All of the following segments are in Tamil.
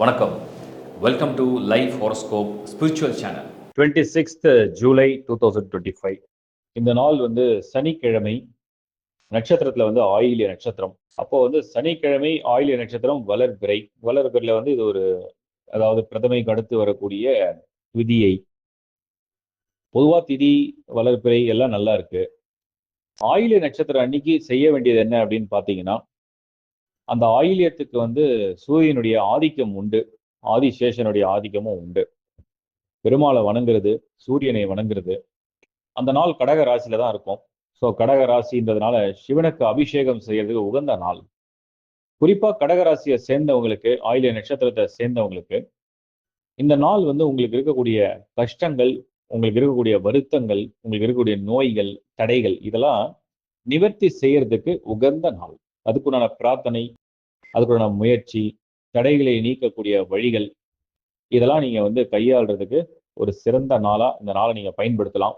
வணக்கம். Welcome to life horoscope spiritual channel. 26th July 2025. இந்த நாள் சனிக்கிழமை. நட்சத்திரத்துல ஆயில்ய நட்சத்திரம். அப்போ சனிக்கிழமை ஆயில்ய நட்சத்திரம் வளர்பிறை. வளர்பிறையில இது ஒரு அதாவது பிரதமைக்கு அடுத்து வரக்கூடிய விதியை. பொதுவா திதி வளர்பிறை எல்லாம் நல்லா இருக்கு. ஆயில்ய நட்சத்திரம் அன்னைக்கு செய்ய வேண்டியது என்ன அப்படின்னு பாத்தீங்கன்னா, அந்த ஆயில்யத்துக்கு சூரியனுடைய ஆதிக்கம் உண்டு, ஆதிசேஷனுடைய ஆதிக்கமும் உண்டு. பெருமாளை வணங்குறது, சூரியனை வணங்குறது. அந்த நாள் கடக ராசியில தான் இருக்கும். ஸோ கடக ராசின்றதுனால சிவனுக்கு அபிஷேகம் செய்யறதுக்கு உகந்த நாள். குறிப்பா கடக ராசியை சேர்ந்தவங்களுக்கு, ஆயில்ய நட்சத்திரத்தை சேர்ந்தவங்களுக்கு இந்த நாள் உங்களுக்கு இருக்கக்கூடிய கஷ்டங்கள், உங்களுக்கு இருக்கக்கூடிய வருத்தங்கள், உங்களுக்கு இருக்கக்கூடிய நோய்கள், தடைகள் இதெல்லாம் நிவர்த்தி செய்யறதுக்கு உகந்த நாள். அதுக்குண்டான பிரார்த்தனை, அதுக்குண்டான முயற்சி, தடைகளை நீக்கக்கூடிய வழிகள் இதெல்லாம் நீங்க கையாளுறதுக்கு ஒரு சிறந்த நாளா இந்த நாளை நீங்க பயன்படுத்தலாம்.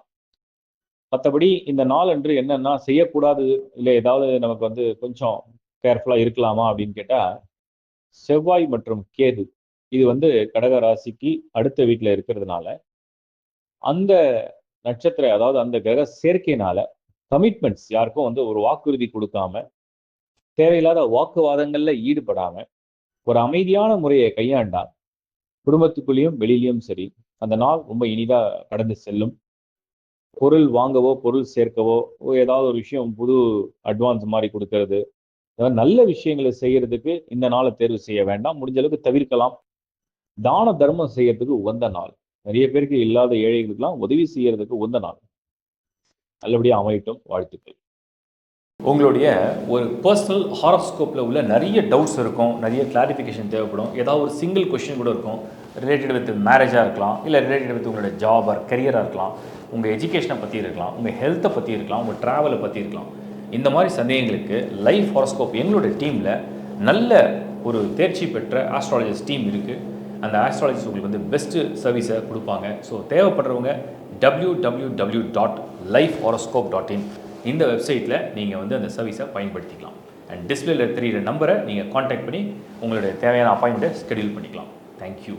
மற்றபடி இந்த நாள் அன்று என்னன்னா செய்யக்கூடாது, இல்லை ஏதாவது நமக்கு கொஞ்சம் கேர்ஃபுல்லா இருக்கலாமா அப்படின்னு கேட்டா, செவ்வாய் மற்றும் கேது இது கடக ராசிக்கு அடுத்த வீட்டுல இருக்கிறதுனால அந்த நட்சத்திர அதாவது அந்த கிரக சேர்க்கையினால கமிட்மெண்ட்ஸ் யாருக்கும் ஒரு வாக்குறுதி கொடுக்காம, தேவையில்லாத வாக்குவாதங்கள்ல ஈடுபடாம ஒரு அமைதியான முறையை கையாண்டா குடும்பத்துக்குள்ளேயும் வெளியிலையும் சரி அந்த நாள் ரொம்ப இனிதா கடந்து செல்லும். பொருள் வாங்கவோ, பொருள் சேர்க்கவோ, ஏதாவது ஒரு விஷயம் புது அட்வான்ஸ் மாதிரி கொடுக்கறது, நல்ல விஷயங்களை செய்யறதுக்கு இந்த நாளை தேர்வு செய்ய வேண்டாம். முடிஞ்ச அளவுக்கு தவிர்க்கலாம். தான தர்மம் செய்யறதுக்கு உகந்த நாள். நிறைய பேருக்கு இல்லாத ஏழைகளுக்கெல்லாம் உதவி செய்யறதுக்கு உகந்த நாள். நல்லபடியா அமையட்டும். வாழ்த்துக்கள். உங்களுடைய ஒரு பர்சனல் ஹாரோஸ்கோப்பில் உள்ள நிறைய டவுட்ஸ் இருக்கும், நிறைய கிளாரிஃபிகேஷன் தேவைப்படும். ஏதாவது ஒரு சிங்கிள் கொஷின் கூட இருக்கும், ரிலேட்டட் வித் மேரேஜாக இருக்கலாம், இல்லை ரிலேட்டட் வித் உங்களோட ஜாப் ஆர் கரியராக இருக்கலாம், உங்கள் எஜுகேஷனை பற்றி இருக்கலாம், உங்கள் ஹெல்த்தை பற்றி இருக்கலாம், உங்கள் ட்ராவலை பற்றி இருக்கலாம். இந்த மாதிரி சந்தேகங்களுக்கு லைஃப் ஹாரோஸ்கோப் எங்களோட டீமில் நல்ல ஒரு தேர்ச்சி பெற்ற ஆஸ்ட்ராலஜிஸ்ட் டீம் இருக்குது. அந்த ஆஸ்ட்ராலஜிஸ்ட் உங்களுக்கு பெஸ்ட்டு சர்வீஸை கொடுப்பாங்க. ஸோ தேவைப்படுறவங்க www.lifehoroscope.in இந்த வெப்சைட்டில் நீங்கள் அந்த சர்வீஸை பயன்படுத்திக்கலாம். அண்ட் டிஸ்பிளேல தெரிகிற நம்பரை நீங்கள் காண்டாக்ட் பண்ணி உங்களுடைய தேவையான அப்பாயின்மெண்ட்டை ஸ்கெடியூல் பண்ணிக்கலாம். தேங்க்யூ.